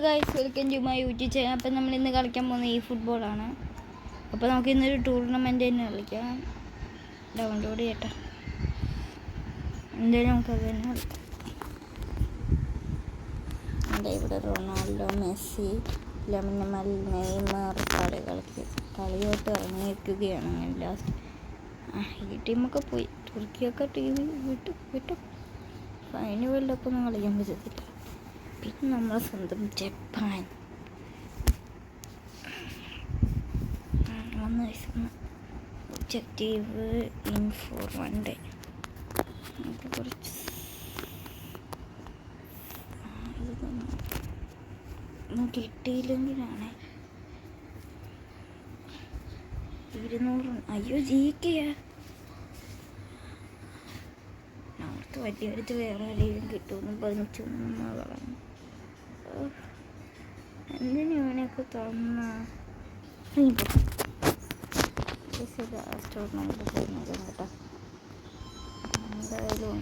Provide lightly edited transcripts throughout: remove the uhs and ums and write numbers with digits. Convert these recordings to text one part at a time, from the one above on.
Guys, welcome to my YouTube channel. അപ്പം നമ്മൾ ഇന്ന് കളിക്കാൻ പോകുന്നത് ഈ ഫുട്ബോളാണ്. അപ്പോൾ നമുക്ക് ഇന്നൊരു ടൂർണമെൻറ്റ് തന്നെ കളിക്കാം. ഡൗൺലോഡ് ചെയ്യട്ടെ. എന്തായാലും നമുക്കത് തന്നെ കളിക്കാം. എന്താ ഇവിടെ Ronaldo, Messi, Lamine Yamal, Neymar കളിയോട്ട് ഇറങ്ങിയിരിക്കുകയാണ്. അങ്ങനെ ലാസ്റ്റ് ഈ ടീമൊക്കെ പോയി. തുർക്കിയൊക്കെ ടീം വിട്ടു. ഫൈനൽ വേൾഡ് കപ്പൊന്നും കളിക്കാൻ പറ്റത്തില്ല. പിന്നെ നമ്മളെ സ്വന്തം Japan objective in for 1 day. നമുക്ക് കുറച്ച് കിട്ടിയില്ലെങ്കിലാണ് 200. അയ്യോ ജയിക്കയാ. നോർത്ത് വലിയൊരുത്ത് വേറെ ആരെയും കിട്ടുമെന്ന് 15 പറഞ്ഞു. എന്തിനു അവനൊക്കെ തന്ന ലാസ്റ്റ് ടൂർണമെൻറ്റ് പോകുന്നത് കേട്ടോ. എന്തായാലും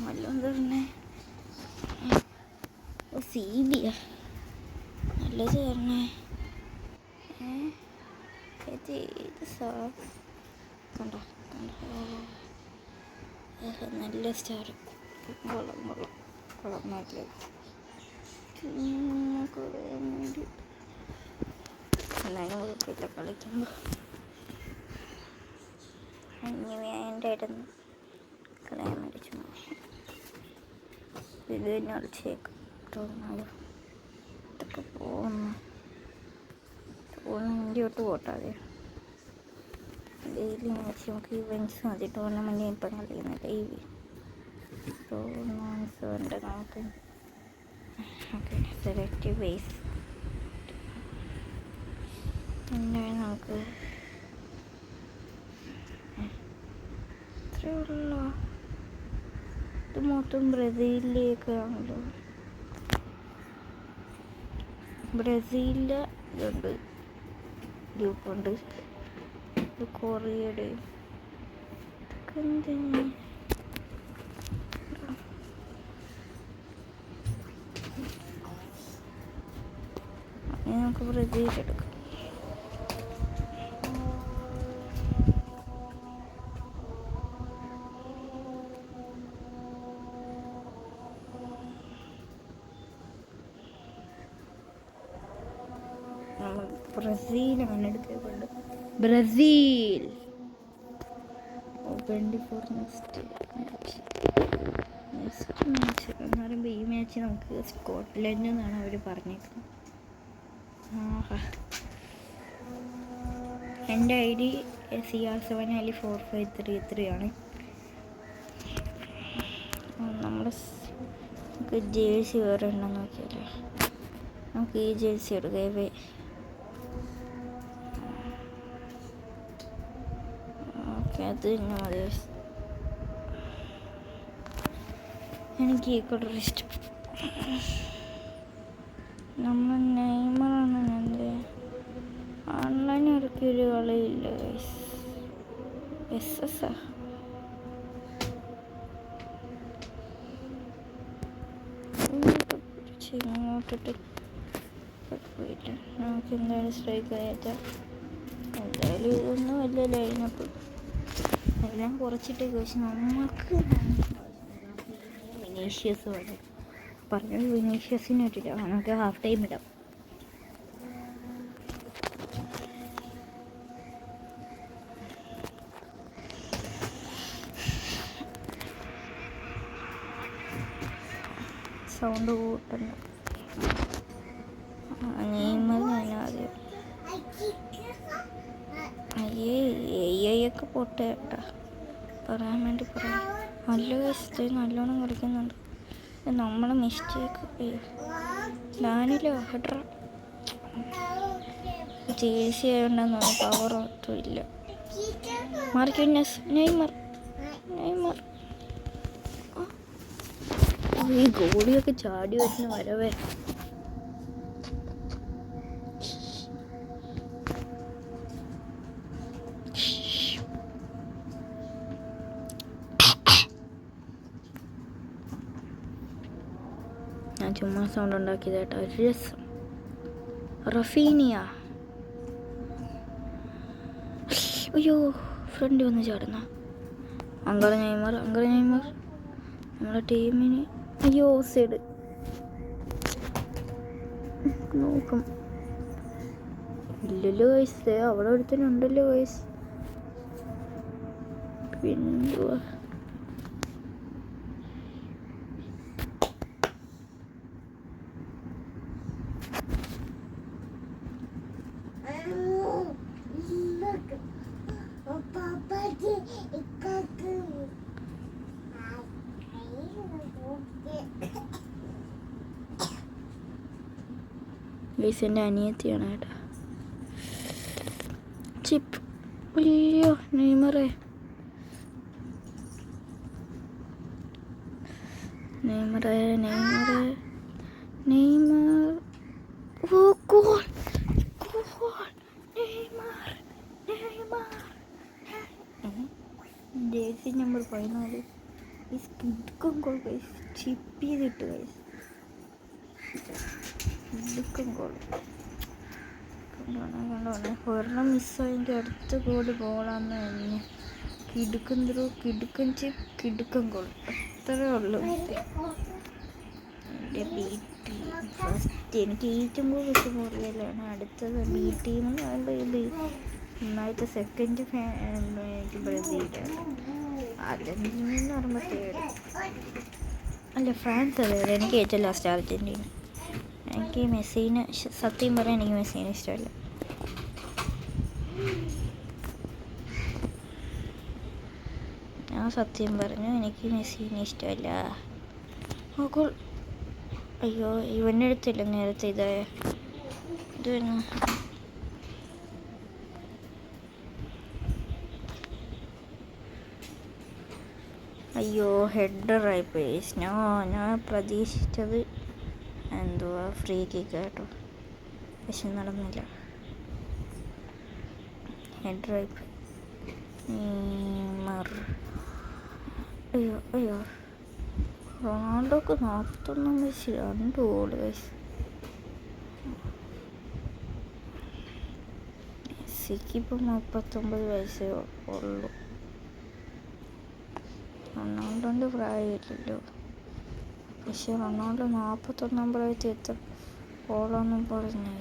വല്ലതും തരണേ. CBയ നല്ലത് തരണേ. കണ്ടോ നല്ല സ്റ്റാർ. കൊള്ളാം നല്ലത്. വേണ്ടി എന്നാലും കുഴപ്പമില്ല കളിക്കുമ്പോൾ. ഇനി വേണ്ടായിരുന്നു കളയാൻ മേടിച്ചു. ഇത് തന്നെ കളിച്ചേക്കും. ഇതൊക്കെ ഇന്ത്യയോട്ട് പോട്ടാതെ ഡെയിലി മാച്ച് നമുക്ക് ഇവൻറ്റ്സ് മതി. ടൂർണമെൻറ്റ് ഇപ്പം കളിക്കുന്ന ഡെയിലി ടൂർണമെൻറ്റ്സ് ഉണ്ട് നമുക്ക്. ഓക്കെ, സെലക്ട് ബേസ് പിന്നെ നമുക്ക് ഇത്രയുള്ള ഇത് മൊത്തം ബ്രസീലിലേക്കാണല്ലോ. ബ്രസീലിൻ്റെ ഇതുണ്ട്, ഗ്രൂപ്പുണ്ട്. ഇത് കൊറിയയുടെ ഇതൊക്കെ എന്തിനാ നമുക്ക് ബ്രസീൽ എടുക്കാം. നമ്മൾ ബ്രസീലാണ് എടുത്തിട്ടുണ്ട്. ബ്രസീൽ 24 നെക്സ്റ്റ് മാച്ച് എന്ന് പറയുമ്പോൾ ഈ മാച്ച് നമുക്ക് സ്കോട്ട്ലൻഡ് എന്നാണ് അവർ പറഞ്ഞേക്കുന്നത്. എൻ്റെ ID CR7Ali4533 ആണ്. നമ്മുടെ നമുക്ക് ജേഴ്സി വേറെ ഉണ്ടോ നോക്കിയല്ലേ. നമുക്ക് ഈ ജേഴ്സി എടുക്കവേ. ഓക്കെ, അത് തന്നെ മതി. എനിക്ക് ഈ കളർ ഇഷ്ടം. നമ്മൾ നെയ്മറാണ്. എൻ്റെ ഓൺലൈൻ ഇറക്കിയൊരു കളിയില്ല ഗൈസ്. SS ഇങ്ങോട്ടിട്ട് കുഴപ്പമില്ല. നമുക്ക് എന്തായാലും സ്ട്രൈക്ക് അയച്ചാൽ എന്തായാലും ഇതൊന്നും വലിയ ലൈനപ്പ് എല്ലാം കുറച്ചിട്ടേക്ക്. പക്ഷെ നമുക്ക് വിനീഷ്യസ് പോലെ പറഞ്ഞത് വിനീഷ്യസിന് ഇട്ടില്ല. നമുക്ക് ഹാഫ് ടൈം ഇടാം. സൗണ്ട് കൂട്ടണ്ട. നെയ്മർ തന്നെ ആദ്യം. ഒക്കെ പൊട്ടെ കേട്ടാ പറയാൻ വേണ്ടി പറയാം. നല്ല വശത്ത് നല്ലോണം കളിക്കുന്നുണ്ട്. നമ്മളെ മിസ്റ്റേക്ക് ഞാനില്ല ഹെഡ്ര ജേഴ്സി ആയതുകൊണ്ടെന്ന് പവർ ഒട്ടും ഇല്ല. മാർക്കിനസ് നെയ്മർ ഈ ഗോളിയൊക്കെ ചാടി വരുന്ന വരവേ. ഞാൻ ചുമ്മാ സൗണ്ട് ഉണ്ടാക്കിയതായിട്ടാ. ഒരു രസം. റഫീനിയ. അയ്യോ, ഫ്രണ്ട് വന്ന് ചാടുന്ന. അങ്കള നെയ്മർ നമ്മളെ ടീമിന്. അയ്യോ, സൈഡ് നോക്കും. ഇല്ലല്ലോ വയസ്സ്, അവിടെ ഒരുത്തനുണ്ടല്ലോ വയസ്സ്. പിന്നെന്തുവാ? ഗൈസ്, എൻ്റെ അനിയത്തിയാണ് കേട്ടോ. ചിപ്പ്. അയ്യോ, നെയ്മർ. ഓ, ഗോൾ. Jersey number 14. ഈ കിടുക്കം ഗോൾ ഗൈസ്. ചിപ്പ് ചെയ്തിട്ട് ഗൈസ്. കിടുക്കം ഗോൾ. കണ്ടോണേ ഒരെണ്ണം മിസ്സായെങ്കിൽ അടുത്ത ഗോളാന്ന് തന്നെ. കിടുക്കൻ ചിപ്പ്, കിടുക്കൻ ഗോൾ. അത്രേ ഉള്ളൂ. എൻ്റെ ബി ടീം ഫസ്റ്റ്. എനിക്ക് ഏറ്റവും കൂടുതൽ ഇഷ്ടം അറിയാലാണ്. അടുത്തത് ബി ടീം എന്ന് പറയുമ്പോൾ ഇത് നന്നായിട്ട് സെക്കൻഡ് എനിക്ക് ബ്രസീലാണ്. അർജൻറ്റീന എന്ന് പറയുമ്പോൾ തേർഡ്. അല്ല, ഫ്രാൻസ്. അതെ, എനിക്ക് ഏറ്റവും ലാസ്റ്റ് അർജൻറ്റീന. എനിക്ക് മെസ്സിനെ, സത്യം പറയാൻ എനിക്ക് മെസ്സിനെ ഇഷ്ടമല്ല. ഞാൻ സത്യം പറഞ്ഞു, എനിക്ക് മെസ്സിനെ ഇഷ്ടമല്ല. ഗോൾ. അയ്യോ, ഇവൻ്റെ അടുത്തില്ല നേരത്തെ ഇത് തന്നെ. അയ്യോ, ഹെഡറായി പോയി. ഞാൻ പ്രതീക്ഷിച്ചത് എന്തുവാ ഫ്രീ കിക്ക് കേട്ടോ, പക്ഷെ നടന്നില്ല. ഹെഡറായി പോയി. അയ്യോ, റൊണാൾഡോക്ക് 41 വയസ്സ്, 2 ഗോൾ വയസ്സ്. മെസ്സിക്ക് ഇപ്പം 39 വയസ്സേ ഉള്ളൂ. റൊണാൾഡോൻ്റെ പ്രായമില്ലല്ലോ, പക്ഷെ റൊണാൾഡോ 41 പ്രായത്തിൽ എത്ര ഗോളാന്നും പറഞ്ഞേ.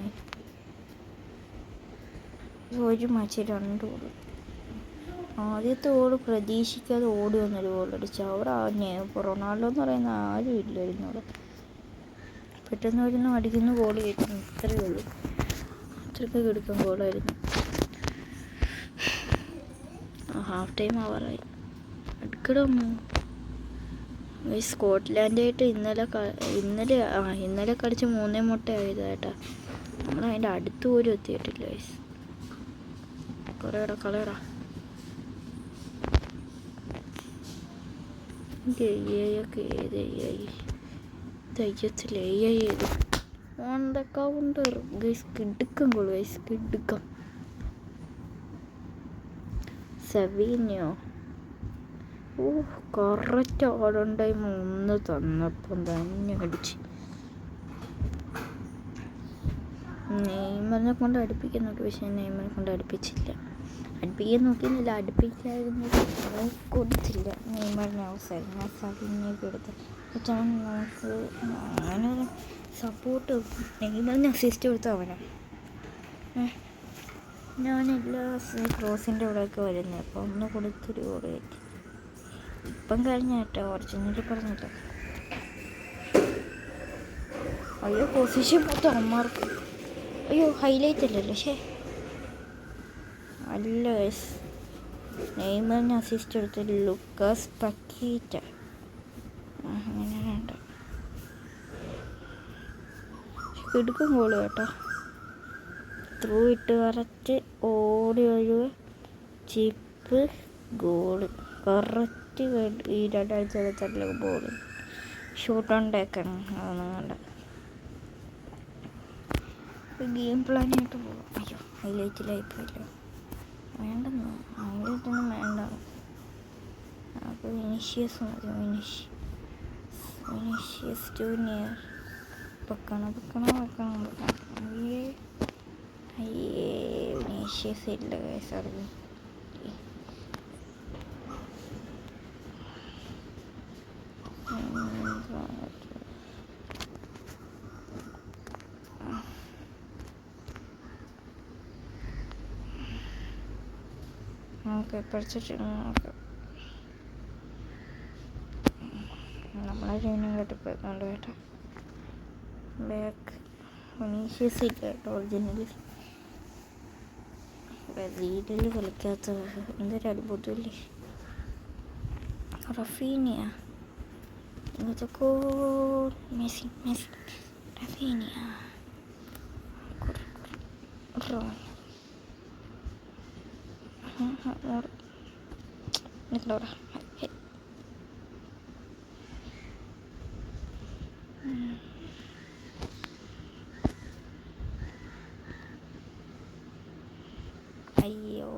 ഒരു മാച്ച് 2 ഗോൾ. ആദ്യത്തെ ഗോൾ പ്രതീക്ഷിക്കാതെ ഓടി വന്നൊരു ഗോളടിച്ചു. അവിടെ ഇപ്പോൾ റൊണാൾഡോ എന്ന് പറയുന്ന ആരും ഇല്ലായിരുന്നു അവിടെ. പെട്ടെന്ന് വരുന്ന അടിക്കുന്ന ഗോൾ കയറ്റുന്നു, ഇത്രയേ ഉള്ളൂ. അത്രയ്ക്ക് കിടക്കും ഗോളായിരുന്നു. Half time ആവാറായി. അടുക്കടൊന്നു. ഈ സ്കോട്ട്ലാൻഡായിട്ട് ഇന്നലെ കളിച്ച് 3 മുട്ട ആയതായിട്ടാ. നമ്മളതിൻ്റെ അടുത്ത് പോലും എത്തിയിട്ടില്ല. വയസ്സ് കളയടാ. ഏതൊക്കെ ഏത് ഓൺ ദ കൗണ്ടർ ഗൈസ്. കിടുക്കം ഗോൾ ഗൈസ്, കിടുക്കം. സവീനിയോ. കറക്റ്റ് ഓൺ ടൈം 1 തന്നപ്പം തന്നെ അടിച്ച്. നെയ്മറിനെ കൊണ്ട് അടുപ്പിക്കുന്നുണ്ട്, പക്ഷേ നെയ്മറിനെ കൊണ്ട് അടുപ്പിച്ചില്ല. അടുപ്പിക്കാൻ നോക്കിയിരുന്നില്ല, അടുപ്പിക്കായിരുന്നു കൊടുത്തില്ല. നെയ്മറിന് അവസരം ഞാൻ സവീനിയൊക്കെ എടുത്ത് വെച്ചാൽ നമുക്ക് അങ്ങനെ സപ്പോർട്ട്. നെയ്മറിന് അസിസ്റ്റ് കൊടുത്ത അവനാണ്. ഞാനെല്ലാ ക്രോസിൻ്റെ ഇവിടെയൊക്കെ വരുന്നത്, അപ്പോൾ ഒന്ന് കൊടുത്തൊരു ഗോൾ കയറ്റി. ഇപ്പം കഴിഞ്ഞ കേട്ടോ, ഒറിജിനലി പറഞ്ഞില്ല. അയ്യോ, പൊസിഷൻ മൊത്തം അമ്മമാർക്ക്. അയ്യോ, ഹൈലൈറ്റ് അല്ലല്ലോ. അല്ല ഗൈസ്, നെയ്മറിന് അസിസ്റ്റ് എടുത്ത ലൂക്കാസ് പക്കീറ്റ. അങ്ങനെ വേണ്ട, കിടുക്കും ഗോള് കേട്ടോ. ത്രൂ ഇട്ട് കറക്റ്റ് ഓടി ഒരു ചിപ്പ് ഗോള്. കറക്റ്റ് ഈ 2023 ബോള്. ഷൂട്ട് ഓൺ ടേക്കാണ്, അതൊന്നും വേണ്ട. ഗെയിം പ്ലാനായിട്ട് പോകും. അയ്യോ, ഹൈലൈറ്റിലായിപ്പോയില്ലോ. വേണ്ടെന്നോ, ഹൈലൈറ്റൊന്നും വേണ്ട. അപ്പോൾ വിനീഷ്യസ് മതി. Vinicius junior. വെക്കണം. അയ്യേ വിനീഷ്യസ് ഇല്ല ഗൈസ്. അത് നമുക്ക് പഠിച്ചിട്ട് നോക്കാം. നമ്മളെ ടീമിനും കേട്ടിപ്പോയിക്കൊണ്ട് കേട്ടോ. ബാക്ക് വിനീഷ്യസ് ഇല്ല കേട്ടോ. ഒറിജിനലി ബ്രസീലിൽ കളിക്കാത്ത എന്തൊരു അത്ഭുതമില്ലേ. റഫീനിയ ഇങ്ങനത്തെ മെസ്സി റഫീനിയ നിങ്ങളോടാ അയ്യോ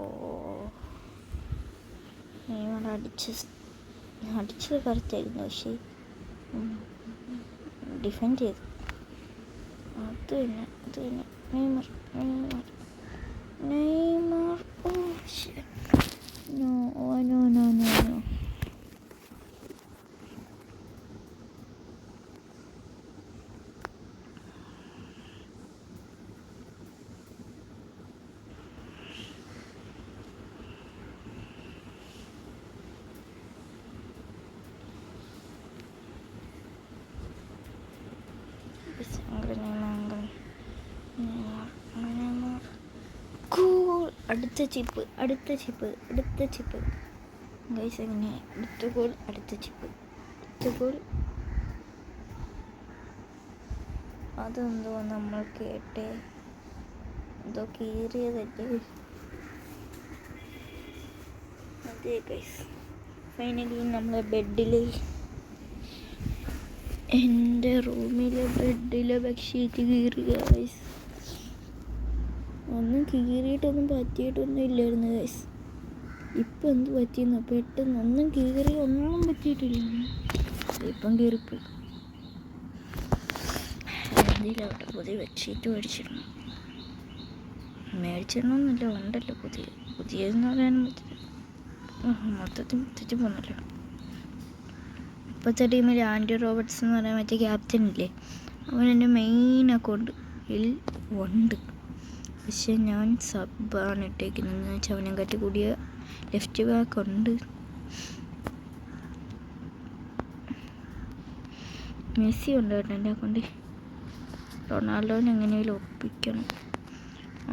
അടിച്ചത് കറക്റ്റായിരുന്നു. പക്ഷേ ഡിഫെൻഡ് ചെയ്തു. അത് തന്നെ നെയ്മർ നോ. അടുത്ത ചിപ്പ് ഗൈസ്. അങ്ങനെ അടുത്ത ഗോൾ അതെന്തോ നമ്മൾ കേട്ടേ, എന്തോ കീറിയതല്ലേ. അതെ ഗൈസ്, ഫൈനലി നമ്മളെ ബെഡിൽ, എൻ്റെ റൂമിലെ ബെഡിലെ ബെഡ്ഷീറ്റ് കീറി ഗൈസ്. ഒന്നും കീറിയിട്ടൊന്നും പറ്റിയിട്ടൊന്നും ഇല്ലായിരുന്നു ഗൈസ്. ഇപ്പം എന്ത് പറ്റിയെന്ന് പെട്ടെന്ന് ഒന്നും കീറി ഒന്നും പറ്റിയിട്ടില്ല. ഇപ്പം കീറിപ്പോയി. എന്തിലാവട്ടെ, പുതിയ ബെഡ്ഷീറ്റ് മേടിച്ചിടണമെന്നില്ല, ഉണ്ടല്ലോ പുതിയതെന്ന് പറയാനും പറ്റില്ല. മൊത്തത്തിൽ തെറ്റി പോകുന്നല്ലോ. ഇപ്പോഴത്തെ ടീമിൽ ആൻഡി റോബർട്ട്സ് എന്ന് പറയാൻ മറ്റേ ക്യാപ്റ്റൻ ഇല്ലേ, അവൻ എൻ്റെ മെയിൻ അക്കൗണ്ടിൽ ഉണ്ട്. പക്ഷെ ഞാൻ സബ്ബാണ് ഇട്ടേക്കുന്നത്. ചവനം കാട്ടി കൂടിയ ലെഫ്റ്റ് ബാക്ക് ഉണ്ട്. മെസ്സി ഉണ്ട് കേട്ടോ എൻ്റെ അക്കൗണ്ടിൽ. റൊണാൾഡോനെ എങ്ങനെയെങ്കിലും ഒപ്പിക്കണം.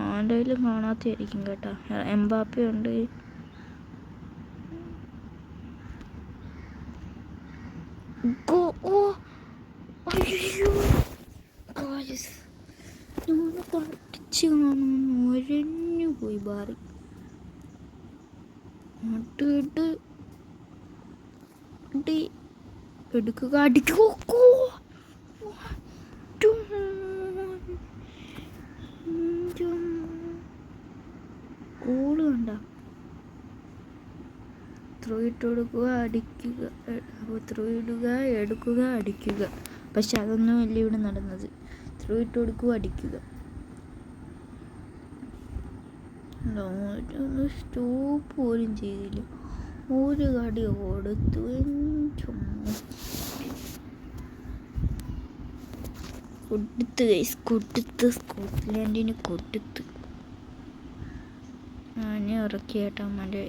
ആരുടെയിലും കാണാത്തതായിരിക്കും കേട്ടോ. എംബാപ്പെ ഉണ്ട്. പഠിച്ചു കാണുന്നു, ഒരഞ്ഞു പോയി ബാറി. എടുക്കുക, അടിക്കുക. കൂള് കണ്ട, ത്രൂ ഇട്ട് കൊടുക്കുക, അടിക്കുക, ത്രൂ ഇടുക, എടുക്കുക, അടിക്കുക. പക്ഷെ അതൊന്നും അല്ല ഇവിടെ നടന്നത്. ത്രൂ ഇട്ട് കൊടുക്കുക, അടിക്കുക. ഒന്ന് സ്റ്റോപ്പ് പോലും ചെയ്തില്ല. ഒരു കടി കൊടുത്തു. കൊടുത്ത് സ്കോട്ട്ലാൻഡിന് കൊടുത്ത്. ഞാൻ ഇറക്കി കേട്ടോ അമ്മൻ്റെ